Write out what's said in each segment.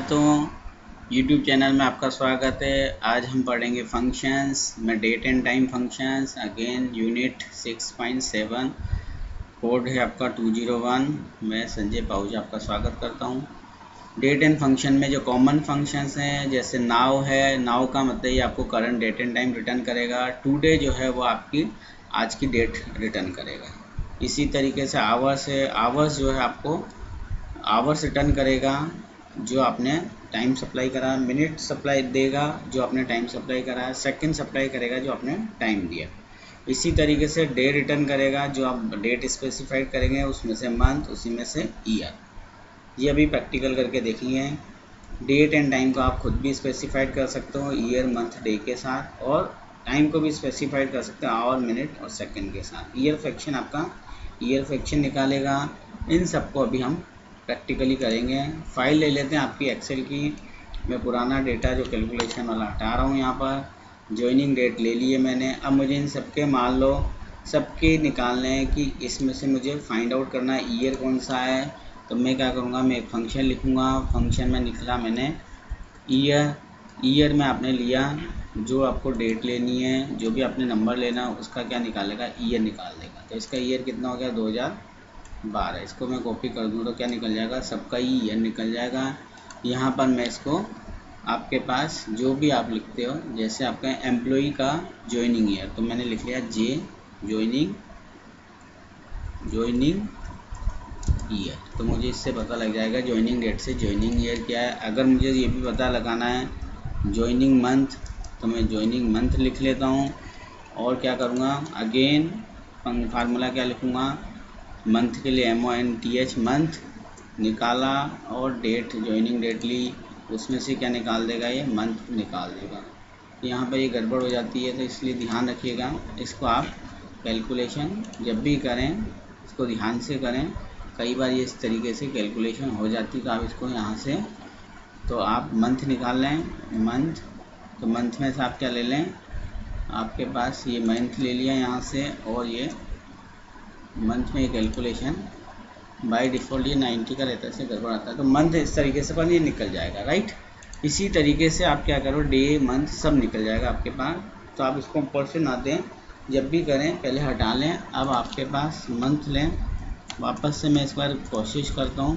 वबरकातुहू। YouTube channel में आपका स्वागत है। आज हम पढ़ेंगे फंक्शंस में date and time functions. Again unit 6.7, code है आपका 201। मैं संजय पाहुजा आपका स्वागत करता हूँ। डेट एंड फंक्शन में जो कॉमन फंक्शंस हैं, जैसे नाउ है, नाउ का मतलब ये आपको current date and time return करेगा। टुडे जो है वो आपकी आज की डेट रिटर्न करेगा। इसी तरीके से आवर्स है, आवर्स जो है आपको आवर्स रिटर्न करेगा जो आपने टाइम सप्लाई करा। मिनट सप्लाई देगा जो आपने टाइम सप्लाई करा। सेकंड सप्लाई करेगा जो आपने टाइम दिया। इसी तरीके से डे रिटर्न करेगा जो आप डेट स्पेसिफाइड करेंगे, उसमें से मंथ, उसी में से ईयर। ये अभी प्रैक्टिकल करके देखेंगे। डेट एंड टाइम को आप खुद भी स्पेसिफाइड कर सकते हो, ईयर मंथ डे के साथ, और टाइम को भी स्पेसिफाइड कर सकते हो आवर मिनट और सेकंड के साथ। ईयर फ्रैक्शन आपका ईयर फ्रैक्शन निकालेगा। इन सबको अभी हम प्रैक्टिकली करेंगे। फाइल ले लेते हैं आपकी एक्सेल की। मैं पुराना डेटा जो कैलकुलेशन वाला हटा रहा हूँ। यहाँ पर जॉइनिंग डेट ले लिए मैंने। अब मुझे इन सबके मान लो सबके निकालने हैं कि इसमें से मुझे फाइंड आउट करना है ईयर कौन सा है। तो मैं क्या करूँगा, मैं एक फंक्शन लिखूँगा। फंक्शन में निकला मैंने ईयर। ईयर में आपने लिया जो आपको डेट लेनी है, जो भी आपने नंबर लेना उसका क्या निकालेगा, ईयर निकाल देगा। तो इसका ईयर कितना हो गया, 2012। इसको मैं कॉपी कर दूँ तो क्या निकल जाएगा, सबका ही ईयर निकल जाएगा। यहाँ पर मैं इसको आपके पास जो भी आप लिखते हो, जैसे आपका एम्प्लॉई का जॉइनिंग ईयर, तो मैंने लिख लिया जे जॉइनिंग ईयर। तो मुझे इससे पता लग जाएगा जॉइनिंग डेट से जॉइनिंग ईयर क्या है। अगर मुझे ये भी पता लगाना है जॉइनिंग मंथ, तो मैं जॉइनिंग मंथ लिख लेता हूँ। और क्या करूँगा, अगेन फार्मूला क्या लिखूँगा, मंथ के लिए MONTH मंथ निकाला, और डेट जॉइनिंग डेट ली, उसमें से क्या निकाल देगा, ये मंथ निकाल देगा। यहाँ पर ये गड़बड़ हो जाती है, तो इसलिए ध्यान रखिएगा। इसको आप कैलकुलेशन जब भी करें इसको ध्यान से करें। कई बार ये इस तरीके से कैलकुलेशन हो जाती, तो आप इसको यहाँ से, तो आप मंथ निकाल लें, मंथ। तो मंथ में से आप क्या ले लें, आपके पास ये मंथ ले लिया यहाँ से, और ये मंथ में कैलकुलेशन बाय डिफ़ॉल्ट ये 90 का रहता है, इससे गड़बड़ आता है। तो मंथ इस तरीके से पर ये निकल जाएगा, राइट। इसी तरीके से आप क्या करो, डे मंथ सब निकल जाएगा आपके पास। तो आप इसको ऊपर से ना दें, जब भी करें पहले हटा लें। अब आपके पास मंथ लें, वापस से मैं इस बार कोशिश करता हूँ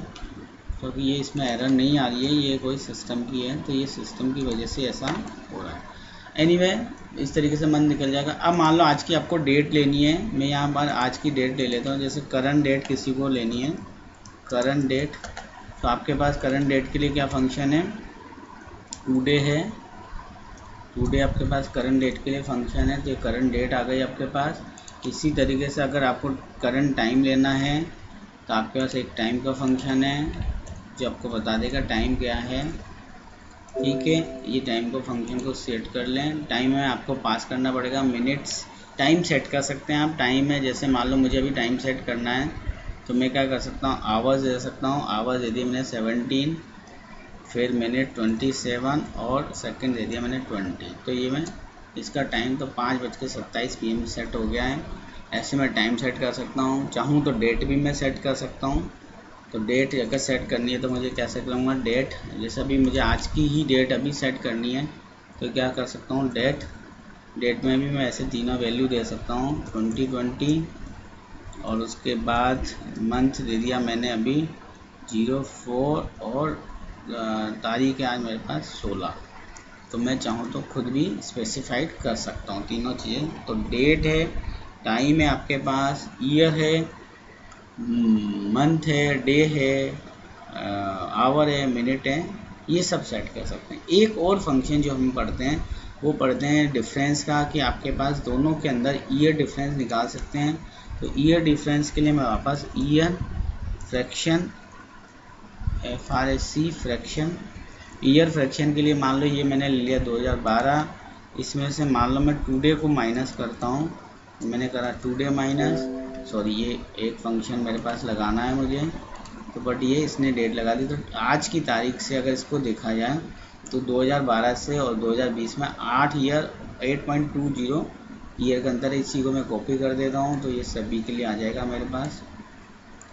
क्योंकि ये इसमें एरर नहीं आ रही है, ये कोई सिस्टम की है, तो ये सिस्टम की वजह से ऐसा हो रहा है। एनीवे, इस तरीके से मंथ निकल जाएगा। अब मान लो आज की आपको डेट लेनी है, मैं यहाँ पर आज की डेट ले लेता हूँ। जैसे करंट डेट किसी को लेनी है, करंट डेट, तो आपके पास करंट डेट के लिए क्या फंक्शन है, टुडे है। टुडे आपके पास करंट डेट के लिए फंक्शन है, तो करंट डेट आ गई आपके पास। इसी तरीके से अगर आपको करंट टाइम लेना है, तो आपके पास एक टाइम का फंक्शन है जो आपको बता देगा टाइम क्या है, ठीक है। ये टाइम को फंक्शन को सेट कर लें। टाइम में आपको पास करना पड़ेगा मिनट्स। टाइम सेट कर सकते हैं आप टाइम में, जैसे मान लो मुझे अभी टाइम सेट करना है, तो मैं क्या कर सकता हूँ, आवर्स दे सकता हूँ। आवर्स दे दिए मैंने 17, फिर मिनट 27, और सेकंड दे दिया मैंने 20। तो ये मैं इसका टाइम तो 5:27 PM सेट हो गया है। ऐसे मैं टाइम सेट कर सकता हूँ। चाहूँ तो डेट भी मैं सेट कर सकता हूँ। तो डेट अगर सेट करनी है तो मुझे कैसे करूँगा, डेट, जैसे अभी मुझे आज की ही डेट अभी सेट करनी है, तो क्या कर सकता हूँ, डेट में भी मैं ऐसे तीनों वैल्यू दे सकता हूँ, 2020, और उसके बाद मंथ दे दिया मैंने अभी 04, और तारीख है आज मेरे पास 16। तो मैं चाहूँ तो खुद भी स्पेसिफाइड कर सकता हूँ तीनों चीज़ें। तो डेट है, टाइम है आपके पास, ईयर है, मंथ है, डे है, आवर है, मिनट है, ये सब सेट कर सकते हैं। एक और फंक्शन जो हम पढ़ते हैं वो पढ़ते हैं डिफरेंस का, कि आपके पास दोनों के अंदर ईयर डिफरेंस निकाल सकते हैं। तो ईयर डिफरेंस के लिए मैं वापस year fraction, FRAC fraction, year fraction के लिए मान लो ये मैंने ले लिया 2012। इसमें से मान लो मैं टुडे को माइनस करता हूँ, मैंने करा टुडे माइनस, सॉरी ये एक फंक्शन मेरे पास लगाना है मुझे, तो बट ये इसने डेट लगा दी। तो आज की तारीख से अगर इसको देखा जाए तो 2012 से और 2020 में 8 ईयर, 8.20 ईयर का अंतर है। इसी को मैं कॉपी कर देता हूँ, तो ये सभी के लिए आ जाएगा मेरे पास।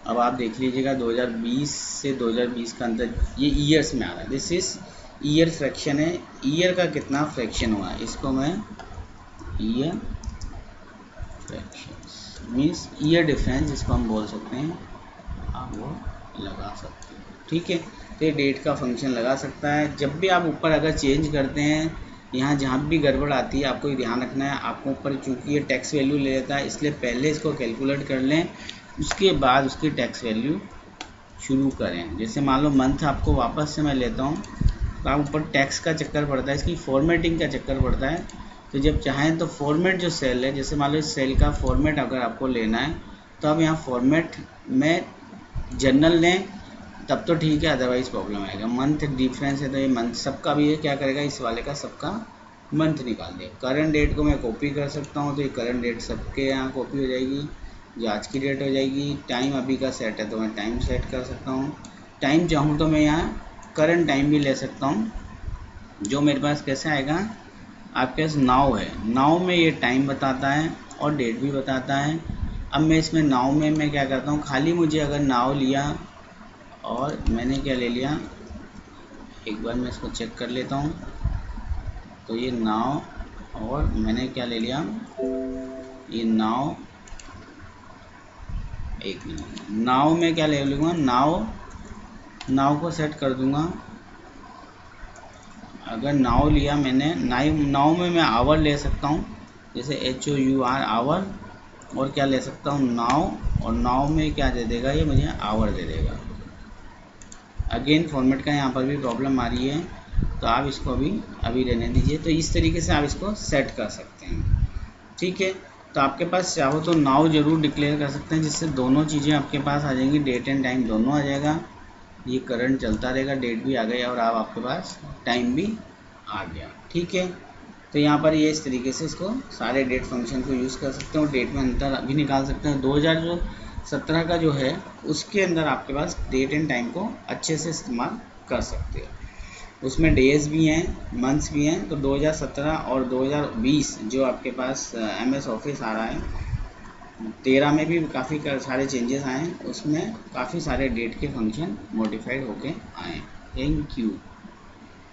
अब आप देख लीजिएगा 2020 से 2020 का अंतर ये ईयर्स में आ रहा है। दिस इज ईयर फ्रैक्शन है, ईयर का कितना फ्रैक्शन हुआ है, इसको मैं year fraction means year difference जिसको हम बोल सकते हैं, आप वो लगा सकते हैं। ठीक है, तो ये डेट का फंक्शन लगा सकता है। जब भी आप ऊपर अगर चेंज करते हैं, यहाँ जहाँ भी गड़बड़ आती है आपको ये ध्यान रखना है, आपको ऊपर चूँकि ये टैक्स वैल्यू ले लेता है इसलिए पहले इसको कैलकुलेट कर लें, उसके बाद उसकी टैक्स वैल्यू शुरू करें। जैसे मान लो मंथ आपको वापस से मैं लेता हूँ, तो आप ऊपर टैक्स का चक्कर पड़ता है, इसकी फॉर्मेटिंग का चक्कर पड़ता है। तो जब चाहें तो फॉर्मेट जो सेल है, जैसे मान लो इस सेल का फॉर्मेट अगर आपको लेना है तो आप यहाँ फॉर्मेट में जनरल लें तब तो ठीक है, अदरवाइज प्रॉब्लम आएगा। मंथ डिफरेंस है तो ये मंथ सबका भी है, क्या करेगा इस वाले का सबका मंथ निकाल देगा। करंट डेट को मैं कॉपी कर सकता हूँ, तो ये करंट डेट सबके यहाँ कॉपी हो जाएगी, जो आज की डेट हो जाएगी। टाइम अभी का सेट है तो मैं टाइम सेट कर सकता हूँ, टाइम चाहूँ तो मैं यहाँ करंट टाइम भी ले सकता हूँ, जो मेरे पास कैसे आएगा, आपके पास नाउ है, नाउ में ये टाइम बताता है और डेट भी बताता है। अब मैं इसमें नाउ में मैं क्या करता हूँ, खाली मुझे अगर नाउ लिया और मैंने क्या ले लिया, एक बार मैं इसको चेक कर लेता हूँ, तो ये नाउ और मैंने क्या ले लिया, ये नाउ, एक मिनट, नाउ में क्या ले लूँगा, नाउ को सेट कर दूँगा। अगर नाउ लिया मैंने, नाउ में मैं आवर ले सकता हूँ, जैसे HOUR आवर, और क्या ले सकता हूँ नाउ, और नाउ में क्या दे देगा, ये मुझे आवर दे देगा। अगेन फॉर्मेट का यहाँ पर भी प्रॉब्लम आ रही है, तो आप इसको अभी रहने दीजिए। तो इस तरीके से आप इसको सेट कर सकते हैं। ठीक है, तो आपके पास चाहो तो नाउ जरूर डिक्लेयर कर सकते हैं, जिससे दोनों चीज़ें आपके पास आ जाएंगी, डेट एंड टाइम दोनों आ जाएगा। ये करंट चलता रहेगा, डेट भी आ गई और आपके पास टाइम भी आ गया। ठीक है, तो यहाँ पर ये इस तरीके से इसको सारे डेट फंक्शन को यूज़ कर सकते हो, डेट में अंतर अभी निकाल सकते हैं। 2017 का जो है उसके अंदर आपके पास डेट एंड टाइम को अच्छे से इस्तेमाल कर सकते हो। उसमें डेज भी हैं, मंथ्स भी हैं। तो 2017 और 2020 जो आपके पास MS ऑफिस आ रहा है, 13 में भी काफ़ी सारे चेंजेस आए हैं, उसमें काफ़ी सारे डेट के फंक्शन मॉडिफाइड होके आए हैं। Thank you.